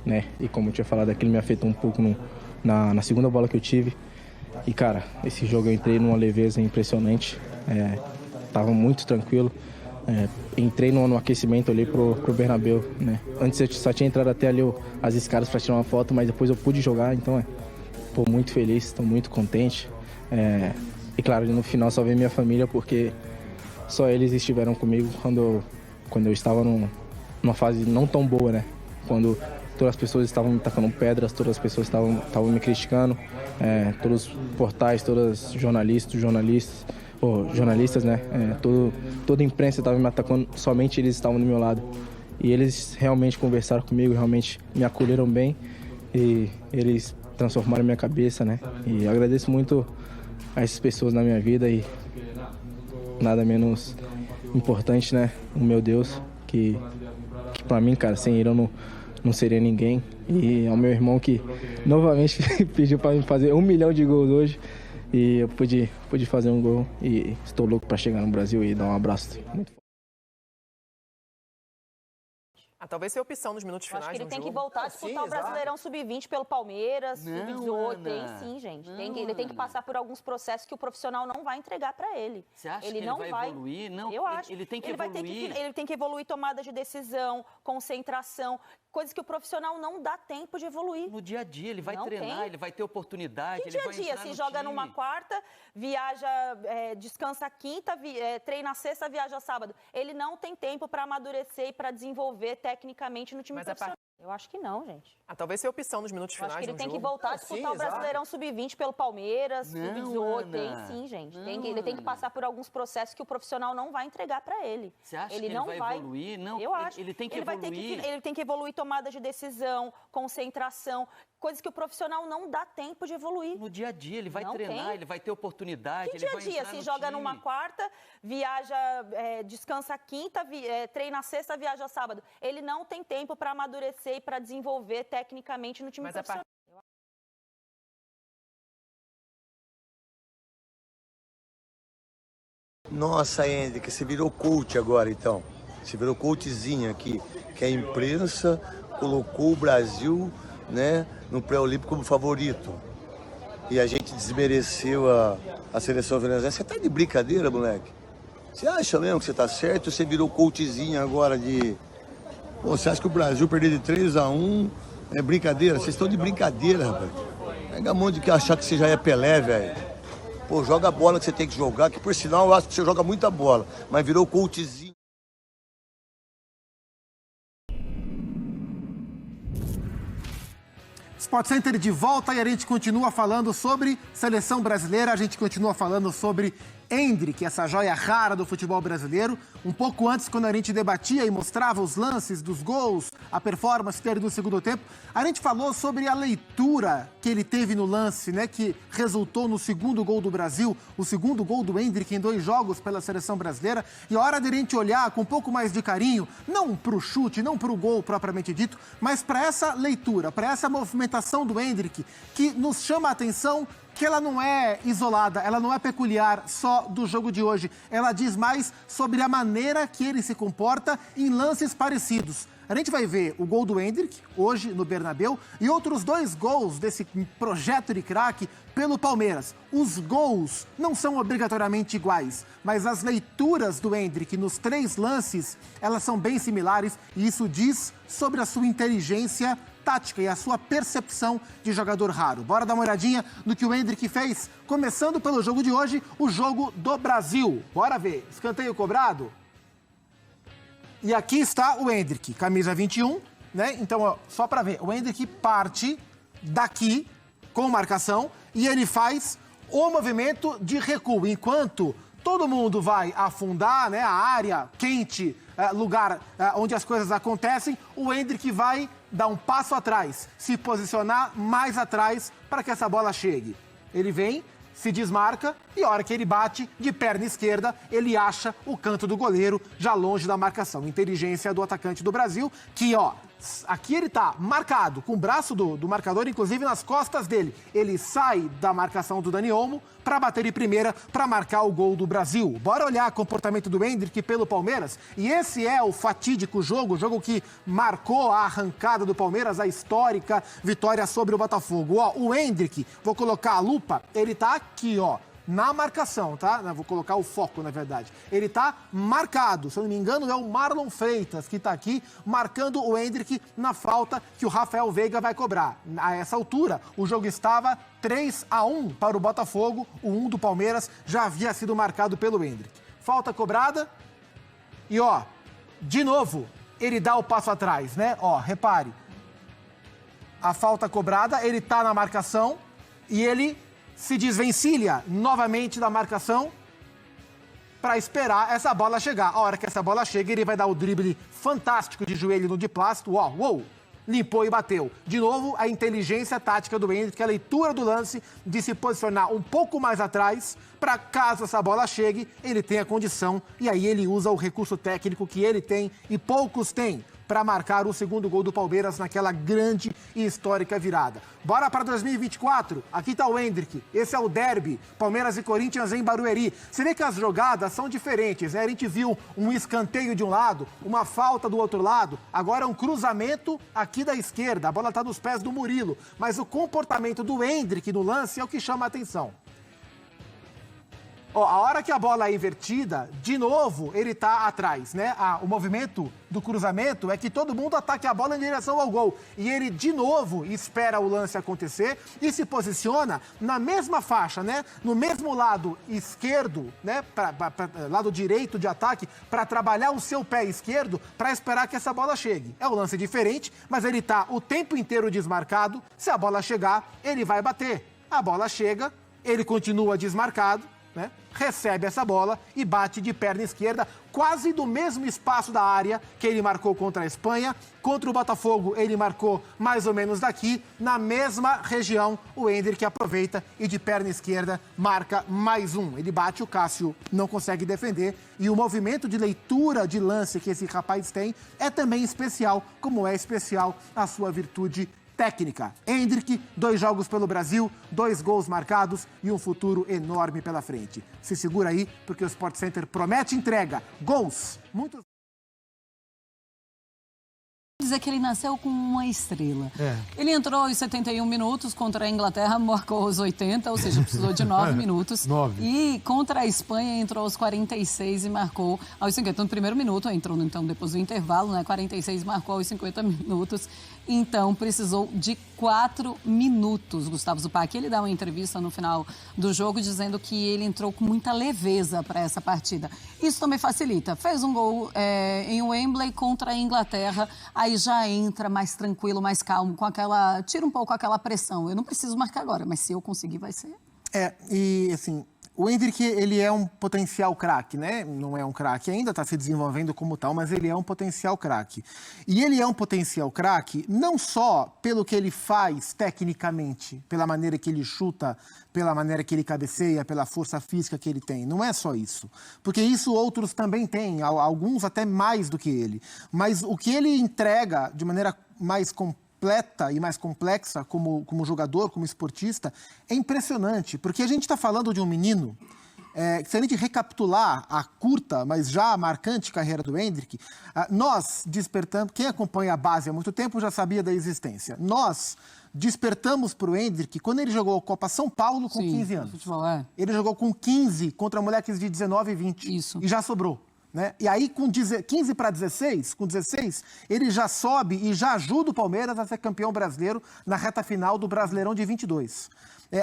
né? E como eu tinha falado, aquilo me afetou um pouco na segunda bola que eu tive. E, cara, esse jogo eu entrei numa leveza impressionante. Tava muito tranquilo. Entrei no aquecimento ali pro Bernabéu, né? Antes eu só tinha entrado até ali as escadas para tirar uma foto, mas depois eu pude jogar, então muito feliz, estou muito contente. E claro, no final só veio minha família, porque só eles estiveram comigo quando eu estava numa fase não tão boa, né? Quando todas as pessoas estavam me tacando pedras, todas as pessoas estavam me criticando, todos os portais, todos os jornalistas, né? Toda a imprensa estava me atacando, somente eles estavam do meu lado. E eles realmente conversaram comigo, realmente me acolheram bem e eles transformaram minha cabeça, né? E eu agradeço muito a essas pessoas na minha vida e nada menos importante, né? O meu Deus, que pra mim, cara, sem ele eu não seria ninguém. E ao meu irmão que novamente pediu para me fazer 1 milhão de gols hoje. E eu pude fazer um gol e estou louco para chegar no Brasil e dar um abraço muito forte. Talvez seja opção nos minutos finais. Acho que ele tem que voltar a disputar o Brasileirão Sub-20 pelo Palmeiras, Sub-18. Tem sim, gente. Ele tem que passar por alguns processos que o profissional não vai entregar para ele. Você acha ele que não ele vai evoluir? Não, eu acho. Ele tem que evoluir. Ele tem que evoluir tomada de decisão, concentração, coisas que o profissional não dá tempo de evoluir. No dia a dia, ele vai treinar, ele vai ter oportunidade. Que dia a dia? Se joga numa quarta, viaja, descansa quinta, treina sexta, viaja sábado. Ele não tem tempo para amadurecer e para desenvolver tecnicamente no time profissional. Eu acho que não, gente. Talvez seja opção nos minutos finais. Acho que ele tem que voltar a disputar o Brasileirão Sub-20 pelo Palmeiras, Sub-18. Tem sim, gente. Ele tem que passar por alguns processos que o profissional não vai entregar para ele. Você acha ele que não ele vai evoluir? Não, eu acho. Ele tem que evoluir. Ele tem que evoluir tomada de decisão, concentração, coisas que o profissional não dá tempo de evoluir. No dia a dia, ele vai treinar, ele vai ter oportunidade. Que dia a dia? Se joga numa quarta, viaja, descansa quinta, treina sexta, viaja sábado. Ele não tem tempo para amadurecer e para desenvolver tecnicamente no time profissional. Nossa, Hendrick, você virou coach agora, então. Você virou coachzinho aqui, que a imprensa colocou o Brasil, né, no pré-olímpico como favorito. E a gente desmereceu a seleção venezuelana. Você tá de brincadeira, moleque? Você acha mesmo que você tá certo? Você virou coachzinho agora de... Pô, você acha que o Brasil perder de 3-1 é brincadeira? Vocês estão de brincadeira, rapaz. Pega um monte de que achar que você já é Pelé, velho. Pô, joga a bola que você tem que jogar, que por sinal eu acho que você joga muita bola, mas virou coachzinho. Sport Center de volta e a gente continua falando sobre seleção brasileira, a gente continua falando sobre Hendrick, essa joia rara do futebol brasileiro. Um pouco antes, quando a gente debatia e mostrava os lances dos gols, a performance dele no segundo tempo, a gente falou sobre a leitura que ele teve no lance, né, que resultou no segundo gol do Brasil, o segundo gol do Hendrick em 2 jogos pela seleção brasileira. E a hora de a gente olhar com um pouco mais de carinho, não para o chute, não para o gol propriamente dito, mas para essa leitura, para essa movimentação do Hendrick, que nos chama a atenção que ela não é isolada, ela não é peculiar só do jogo de hoje. Ela diz mais sobre a maneira que ele se comporta em lances parecidos. A gente vai ver o gol do Hendrick, hoje no Bernabéu, e outros 2 gols desse projeto de craque pelo Palmeiras. Os gols não são obrigatoriamente iguais, mas as leituras do Hendrick nos 3 lances, elas são bem similares, e isso diz sobre a sua inteligência tática e a sua percepção de jogador raro. Bora dar uma olhadinha no que o Hendrick fez, começando pelo jogo de hoje, o jogo do Brasil. Bora ver, escanteio cobrado. E aqui está o Hendrick, camisa 21, né? Então, ó, só para ver, o Hendrick parte daqui com marcação e ele faz o movimento de recuo, enquanto todo mundo vai afundar, né, a área quente, lugar onde as coisas acontecem, o Hendrick vai dar um passo atrás, se posicionar mais atrás para que essa bola chegue. Ele vem, se desmarca E a hora que ele bate, de perna esquerda, ele acha o canto do goleiro, já longe da marcação. Inteligência do atacante do Brasil, que, ó, aqui ele tá marcado, com o braço do marcador, inclusive nas costas dele. Ele sai da marcação do Dani Olmo para bater de primeira, para marcar o gol do Brasil. Bora olhar o comportamento do Endrick pelo Palmeiras. E esse é o fatídico jogo, o jogo que marcou a arrancada do Palmeiras, a histórica vitória sobre o Botafogo. Ó, o Endrick, vou colocar a lupa, ele tá aqui, ó, na marcação, tá? Vou colocar o foco, na verdade. Ele tá marcado, se eu não me engano, é o Marlon Freitas que tá aqui marcando o Endrick na falta que o Rafael Veiga vai cobrar. A essa altura, o jogo estava 3-1 para o Botafogo, o 1 do Palmeiras já havia sido marcado pelo Endrick. Falta cobrada e, ó, de novo, ele dá o passo atrás, né? Ó, repare. A falta cobrada, ele tá na marcação e ele se desvencilha novamente da marcação para esperar essa bola chegar. A hora que essa bola chega, ele vai dar o drible fantástico de joelho no diplástico. Ó, uou, limpou e bateu. De novo, a inteligência tática do Endrick, a leitura do lance de se posicionar um pouco mais atrás para, caso essa bola chegue, ele tenha condição. E aí ele usa o recurso técnico que ele tem e poucos têm para marcar o segundo gol do Palmeiras naquela grande e histórica virada. Bora para 2024. Aqui está o Endrick. Esse é o derby. Palmeiras e Corinthians em Barueri. Você vê que as jogadas são diferentes, né? A gente viu um escanteio de um lado, uma falta do outro lado. Agora um cruzamento aqui da esquerda. A bola está nos pés do Murilo. Mas o comportamento do Endrick no lance é o que chama a atenção. Ó, a hora que a bola é invertida, de novo, ele tá atrás, né? O movimento do cruzamento é que todo mundo ataque a bola em direção ao gol. E ele, de novo, espera o lance acontecer e se posiciona na mesma faixa, né? No mesmo lado esquerdo, né? Lado direito de ataque, para trabalhar o seu pé esquerdo para esperar que essa bola chegue. É um lance diferente, mas ele tá o tempo inteiro desmarcado. Se a bola chegar, ele vai bater. A bola chega, ele continua desmarcado, né? Recebe essa bola e bate de perna esquerda, quase do mesmo espaço da área que ele marcou contra a Espanha. Contra o Botafogo, ele marcou mais ou menos daqui, na mesma região. O Endrick aproveita e de perna esquerda marca mais um. Ele bate, o Cássio não consegue defender. E o movimento de leitura de lance que esse rapaz tem é também especial, como é especial a sua virtude técnica. Endrick, 2 jogos pelo Brasil, 2 gols marcados e um futuro enorme pela frente. Se segura aí, porque o Sport Center promete entrega. Gols, muitos... Dizer que ele nasceu com uma estrela. Ele entrou aos 71 minutos contra a Inglaterra, marcou aos 80, ou seja, precisou de 9 minutos. 9. E contra a Espanha entrou aos 46 e marcou aos 50. No primeiro minuto, entrou então depois do intervalo, né? 46, marcou aos 50 minutos. Então precisou de 4 minutos. Gustavo Zupac, ele dá uma entrevista no final do jogo dizendo que ele entrou com muita leveza para essa partida. Isso também facilita. Fez um gol em Wembley contra a Inglaterra, aí já entra mais tranquilo, mais calmo, com aquela... Tira um pouco aquela pressão. Eu não preciso marcar agora, mas se eu conseguir, vai ser. E assim, o Endrick, ele é um potencial craque, né? Não é um craque ainda, está se desenvolvendo como tal, mas ele é um potencial craque. E ele é um potencial craque não só pelo que ele faz tecnicamente, pela maneira que ele chuta, pela maneira que ele cabeceia, pela força física que ele tem. Não é só isso. Porque isso outros também têm, alguns até mais do que ele. Mas o que ele entrega de maneira mais completa e mais complexa como jogador, como esportista, é impressionante. Porque a gente está falando de um menino, se a gente recapitular a curta, mas já marcante carreira do Endrick, nós despertamos, quem acompanha a base há muito tempo já sabia da existência. Nós despertamos para o Endrick quando ele jogou a Copa São Paulo com 15 anos. Futebol, Ele jogou com 15 contra moleques de 19 e 20. Isso. E já sobrou. Né? E aí, com 15 para 16, com 16, ele já sobe e já ajuda o Palmeiras a ser campeão brasileiro na reta final do Brasileirão de 22.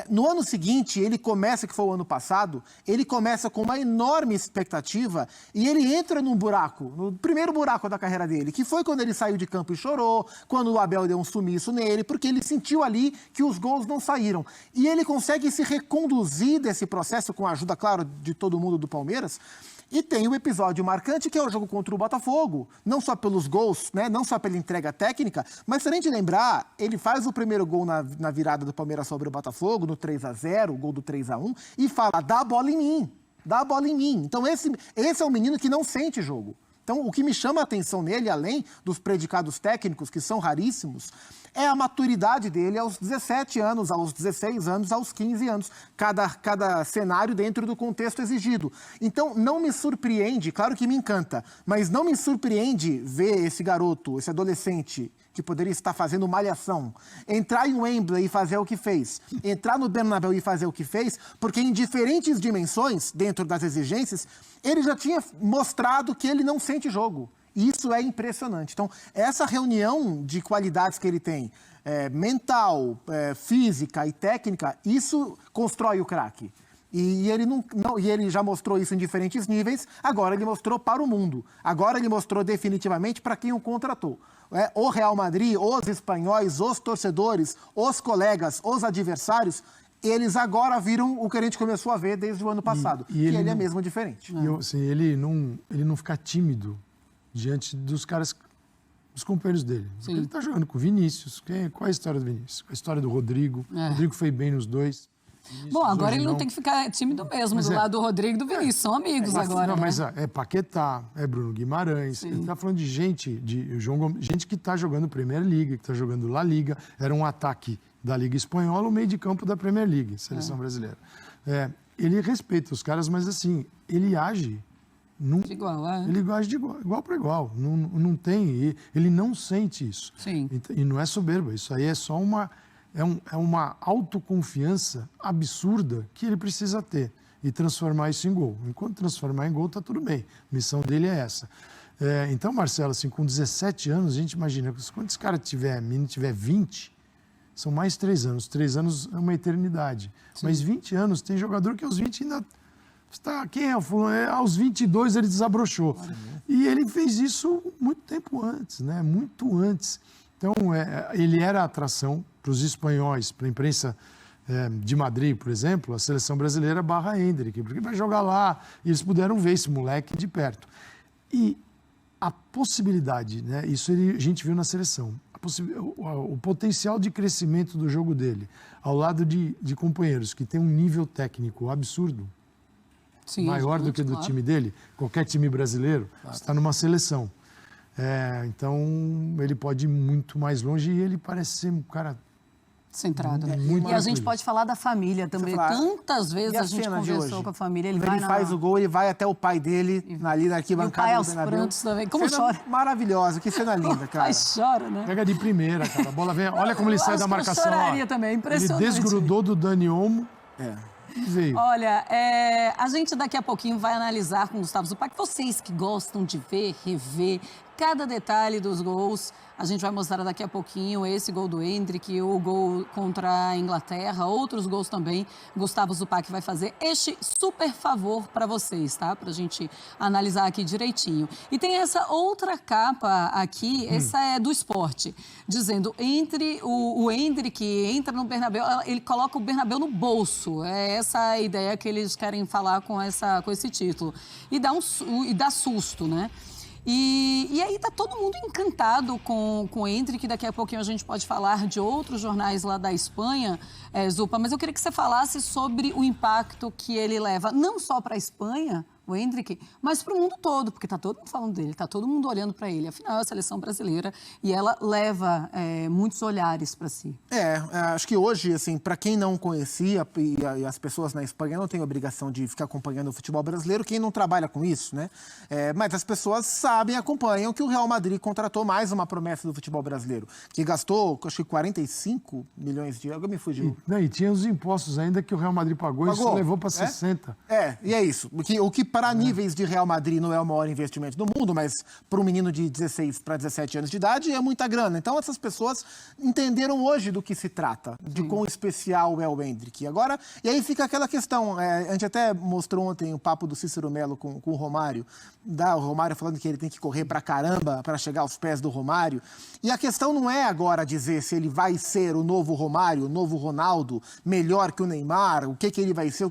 No ano seguinte, ele começa, que foi o ano passado, ele começa com uma enorme expectativa e ele entra num buraco, no primeiro buraco da carreira dele, que foi quando ele saiu de campo e chorou, quando o Abel deu um sumiço nele, porque ele sentiu ali que os gols não saíram. E ele consegue se reconduzir desse processo, com a ajuda, claro, de todo mundo do Palmeiras, E tem o episódio marcante, que é o jogo contra o Botafogo. Não só pelos gols, né? Não só pela entrega técnica, mas se a gente lembrar, ele faz o primeiro gol na virada do Palmeiras sobre o Botafogo, no 3-0, o gol do 3-1, e fala, dá a bola em mim, dá a bola em mim. Então esse é um menino que não sente jogo. Então o que me chama a atenção nele, além dos predicados técnicos, que são raríssimos, é a maturidade dele aos 17 anos, aos 16 anos, aos 15 anos. Cada cenário dentro do contexto exigido. Então, não me surpreende, claro que me encanta, mas não me surpreende ver esse garoto, esse adolescente, que poderia estar fazendo malhação, entrar em Wembley e fazer o que fez, entrar no Bernabéu e fazer o que fez, porque em diferentes dimensões, dentro das exigências, ele já tinha mostrado que ele não sente jogo. Isso é impressionante. Então, essa reunião de qualidades que ele tem, mental, física e técnica, isso constrói o craque. E ele já mostrou isso em diferentes níveis, agora ele mostrou para o mundo. Agora ele mostrou definitivamente para quem o contratou. O Real Madrid, os espanhóis, os torcedores, os colegas, os adversários, eles agora viram o que a gente começou a ver desde o ano passado, que ele é mesmo diferente. Ele não fica tímido diante dos caras, dos companheiros dele. Ele está jogando com o Vinícius. Qual é a história do Vinícius? A história do Rodrigo. O Rodrigo foi bem nos dois. Bom, agora ele não tem que ficar tímido mesmo, do lado do Rodrigo e do Vinícius. São amigos agora. Não, mas é Paquetá, é Bruno Guimarães. Ele está falando de gente que está jogando Premier League, que está jogando La Liga. Era um ataque da Liga Espanhola, o meio de campo da Premier League, seleção brasileira. Ele respeita os caras, mas assim, ele age... Ele age de igual para igual. Não tem... Ele não sente isso. Sim. E não é soberba. Isso aí é só uma autoconfiança absurda que ele precisa ter e transformar isso em gol. Enquanto transformar em gol, está tudo bem. A missão dele é essa. Então, Marcelo, assim, com 17 anos, a gente imagina, quando esse cara menino tiver 20, são mais 3 anos. 3 anos é uma eternidade. Sim. Mas 20 anos, tem jogador que aos 20 ainda... Quem é o fulano? Aos 22 ele desabrochou. E ele fez isso muito tempo antes, né? Muito antes. Então, ele era a atração para os espanhóis, para a imprensa de Madrid, por exemplo, a seleção brasileira barra Endrick, porque vai jogar lá, e eles puderam ver esse moleque de perto. E a possibilidade, né? Isso a gente viu na seleção, o potencial de crescimento do jogo dele, ao lado de companheiros que têm um nível técnico absurdo, maior do que do time dele, qualquer time brasileiro, está numa seleção. Então, ele pode ir muito mais longe e ele parece ser um cara... centrado. E a gente pode falar da família também. Tantas vezes a gente conversou com a família. Ele faz o gol, ele vai até o pai dele, ali na arquibancada. E o pai aos prantos também. Como chora. Maravilhosa, que cena linda, cara. O pai chora, né? Pega de primeira, cara. A bola vem, olha como ele sai da marcação. Eu choraria também, impressionante. Ele desgrudou do Dani Olmo. Veio. Olha, a gente daqui a pouquinho vai analisar com o Gustavo Zupac, vocês que gostam de ver, rever cada detalhe dos gols. A gente vai mostrar daqui a pouquinho esse gol do Endrick, o gol contra a Inglaterra, outros gols também. Gustavo Zupac vai fazer este super favor para vocês, tá? Pra gente analisar aqui direitinho. E tem essa outra capa aqui, essa é do Esporte, dizendo, entre o Endrick entra no Bernabéu, ele coloca o Bernabéu no bolso. É essa a ideia que eles querem falar com esse título. E dá susto, né? E aí tá todo mundo encantado com o Endrick, daqui a pouquinho a gente pode falar de outros jornais lá da Espanha, Zupa, mas eu queria que você falasse sobre o impacto que ele leva, não só para a Espanha, o Endrick, mas para o mundo todo, porque tá todo mundo falando dele, tá todo mundo olhando para ele, afinal é a seleção brasileira e ela leva muitos olhares para si. Acho que hoje, assim, para quem não conhecia, e as pessoas na Espanha não têm obrigação de ficar acompanhando o futebol brasileiro, quem não trabalha com isso, né? Mas as pessoas sabem, acompanham que o Real Madrid contratou mais uma promessa do futebol brasileiro, que gastou, acho que 45 milhões de euros, me fugiu. E tinha os impostos ainda que o Real Madrid pagou. Isso levou para 60. E é isso. O que para níveis de Real Madrid não é o maior investimento do mundo, mas para um menino de 16 para 17 anos de idade é muita grana. Então essas pessoas entenderam hoje do que se trata, de quão especial é o Endrick. E aí fica aquela questão, a gente até mostrou ontem o papo do Cícero Melo com o Romário, o Romário falando que ele tem que correr pra caramba para chegar aos pés do Romário. E a questão não é agora dizer se ele vai ser o novo Romário, o novo Ronaldo, melhor que o Neymar, o que ele vai ser,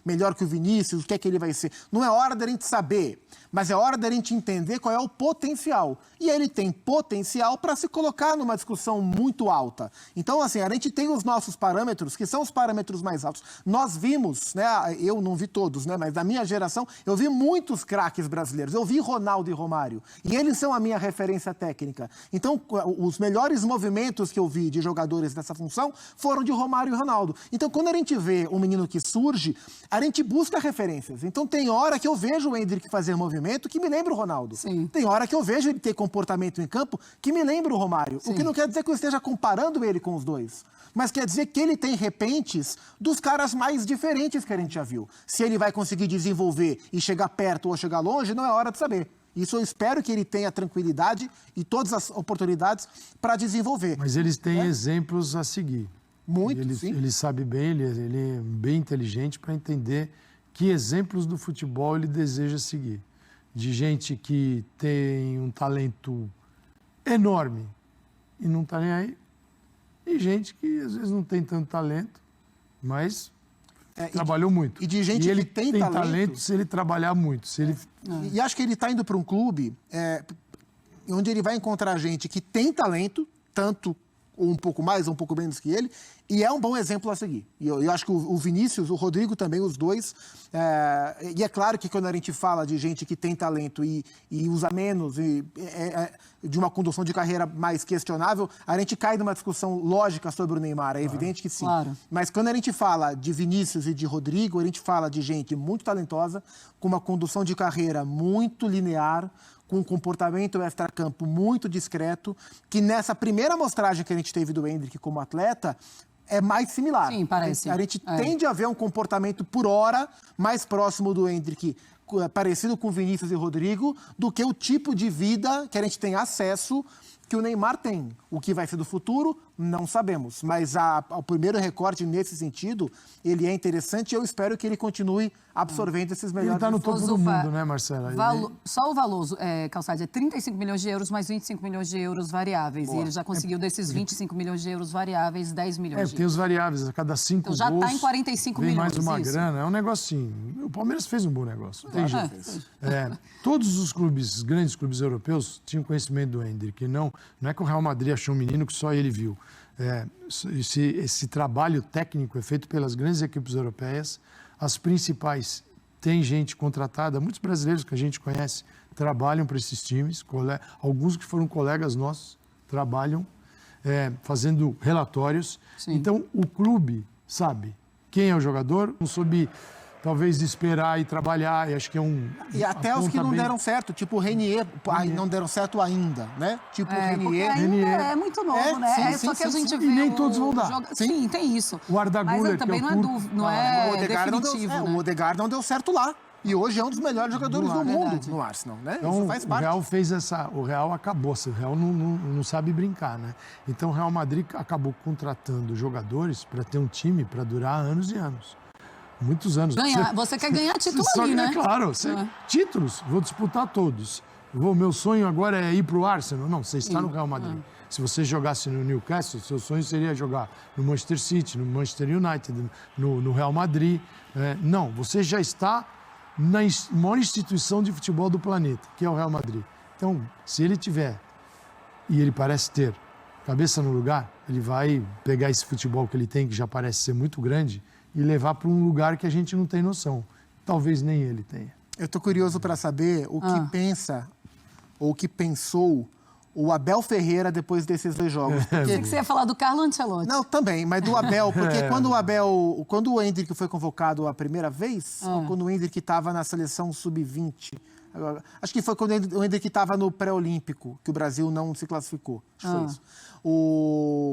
melhor que o Vinícius, o que ele vai ser. Não Não é hora da gente saber, mas é hora da gente entender qual é o potencial. E ele tem potencial para se colocar numa discussão muito alta. Então, assim, a gente tem os nossos parâmetros, que são os parâmetros mais altos. Nós vimos, né, eu não vi todos, né, mas da minha geração, eu vi muitos craques brasileiros. Eu vi Ronaldo e Romário. E eles são a minha referência técnica. Então, os melhores movimentos que eu vi de jogadores dessa função foram de Romário e Ronaldo. Então, quando a gente vê um menino que surge, a gente busca referências. Então, tem hora que eu vejo o Endrick fazer movimento que me lembra o Ronaldo. Sim. Tem hora que eu vejo ele ter comportamento em campo que me lembra o Romário. Sim. O que não quer dizer que eu esteja comparando ele com os dois. Mas quer dizer que ele tem repentes dos caras mais diferentes que a gente já viu. Se ele vai conseguir desenvolver e chegar perto ou chegar longe, não é hora de saber. Isso eu espero que ele tenha tranquilidade e todas as oportunidades para desenvolver. Mas eles têm exemplos a seguir. Muito, sim. Ele sabe bem, ele é bem inteligente para entender que exemplos do futebol ele deseja seguir. De gente que tem um talento enorme e não está nem aí. E gente que às vezes não tem tanto talento, mas trabalhou muito. E de gente ele que tem talento se ele trabalhar muito. Se ele... E acho que ele está indo para um clube onde ele vai encontrar gente que tem talento, tanto ou um pouco mais ou um pouco menos que ele, e é um bom exemplo a seguir. E eu acho que o Vinícius, o Rodrigo também, os dois. E é claro que quando a gente fala de gente que tem talento e usa menos, de uma condução de carreira mais questionável, a gente cai numa discussão lógica sobre o Neymar. É evidente que sim. Claro. Mas quando a gente fala de Vinícius e de Rodrigo, a gente fala de gente muito talentosa, com uma condução de carreira muito linear, com um comportamento extracampo muito discreto, que nessa primeira amostragem que a gente teve do Endrick como atleta, é mais similar. Sim, parece. A gente tende a ver um comportamento por hora mais próximo do Endrick, parecido com Vinícius e Rodrigo, do que o tipo de vida que a gente tem acesso que o Neymar tem. O que vai ser do futuro, não sabemos. Mas o primeiro recorte nesse sentido, ele é interessante e eu espero que ele continue absorvendo esses melhores... Ele está no topo do mundo, né, Marcela? Só o valor, Calçade, é 35 milhões de euros mais 25 milhões de euros variáveis. Boa. E ele já conseguiu desses 25 milhões de euros variáveis, 10 milhões de euros. Tem os variáveis, a cada 5 gols... Então já está em 45 vem milhões. mais uma isso. grana, é um negocinho. O Palmeiras fez um bom negócio, não tem jeito. Todos os clubes, grandes clubes europeus, tinham conhecimento do Endrick. Não é que o Real Madrid achou um menino que só ele viu. Esse trabalho técnico é feito pelas grandes equipes europeias. As principais têm gente contratada, muitos brasileiros que a gente conhece trabalham para esses times, alguns que foram colegas nossos trabalham fazendo relatórios. Sim. Então, o clube sabe quem é o jogador, não soube talvez esperar e trabalhar, e acho que é um... E até os que não deram certo, tipo o Renier, não deram certo ainda, né? Tipo o Renier. Ainda é muito novo, né? Sim, só que a gente vê... E nem todos vão dar. Sim, tem isso. O Arda Güler, mas também que não é definitivo, né? O Odegaard não deu certo lá. E hoje é um dos melhores jogadores do mundo no Arsenal, né? Então, isso faz parte. O Real fez o Real acabou, o Real não sabe brincar, né? Então o Real Madrid acabou contratando jogadores para ter um time para durar anos e anos. Muitos anos. Você quer ganhar título ali, né? Claro, títulos, vou disputar todos. Meu sonho agora é ir para o Arsenal. Não, você está no Real Madrid. Se você jogasse no Newcastle, seu sonho seria jogar no Manchester City, no Manchester United, no Real Madrid. Não, você já está na maior instituição de futebol do planeta, que é o Real Madrid. Então, se ele tiver, e ele parece ter, cabeça no lugar, ele vai pegar esse futebol que ele tem, que já parece ser muito grande, e levar para um lugar que a gente não tem noção. Talvez nem ele tenha. Eu estou curioso para saber o que pensa, ou o que pensou, o Abel Ferreira depois desses 2 jogos. Achei que você ia falar do Carlo Ancelotti. Não, também, mas do Abel, porque quando o Endrick foi convocado a primeira vez, ou quando o Endrick estava na seleção sub-20, acho que foi quando o Endrick estava no pré-olímpico, que o Brasil não se classificou. Acho que foi isso.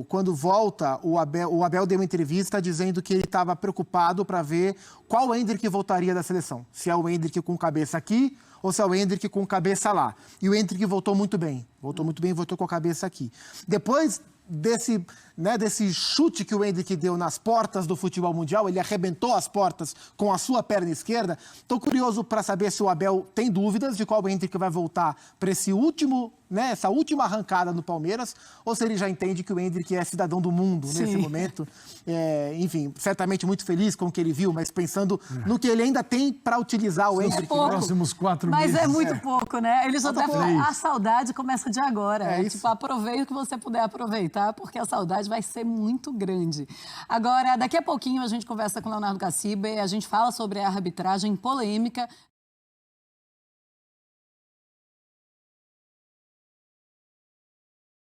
Quando volta, o Abel deu uma entrevista dizendo que ele estava preocupado para ver qual Endrick voltaria da seleção. Se é o Endrick com cabeça aqui ou se é o Endrick com cabeça lá. E o Endrick voltou muito bem. Voltou com a cabeça aqui. Depois desse chute que o Endrick deu nas portas do futebol mundial, ele arrebentou as portas com a sua perna esquerda. Estou curioso para saber se o Abel tem dúvidas de qual o Endrick vai voltar para esse último né, essa última arrancada no Palmeiras, ou se ele já entende que o Endrick é cidadão do mundo nesse momento. Enfim, certamente muito feliz com o que ele viu, mas pensando no que ele ainda tem para utilizar o Endrick nos próximos 4 meses. Mas é muito pouco, né? Ele só a saudade começa de agora. Tipo, aproveita o que você puder aproveitar, porque a saudade vai ser muito grande. Agora, daqui a pouquinho a gente conversa com o Leonardo Caciba e a gente fala sobre a arbitragem polêmica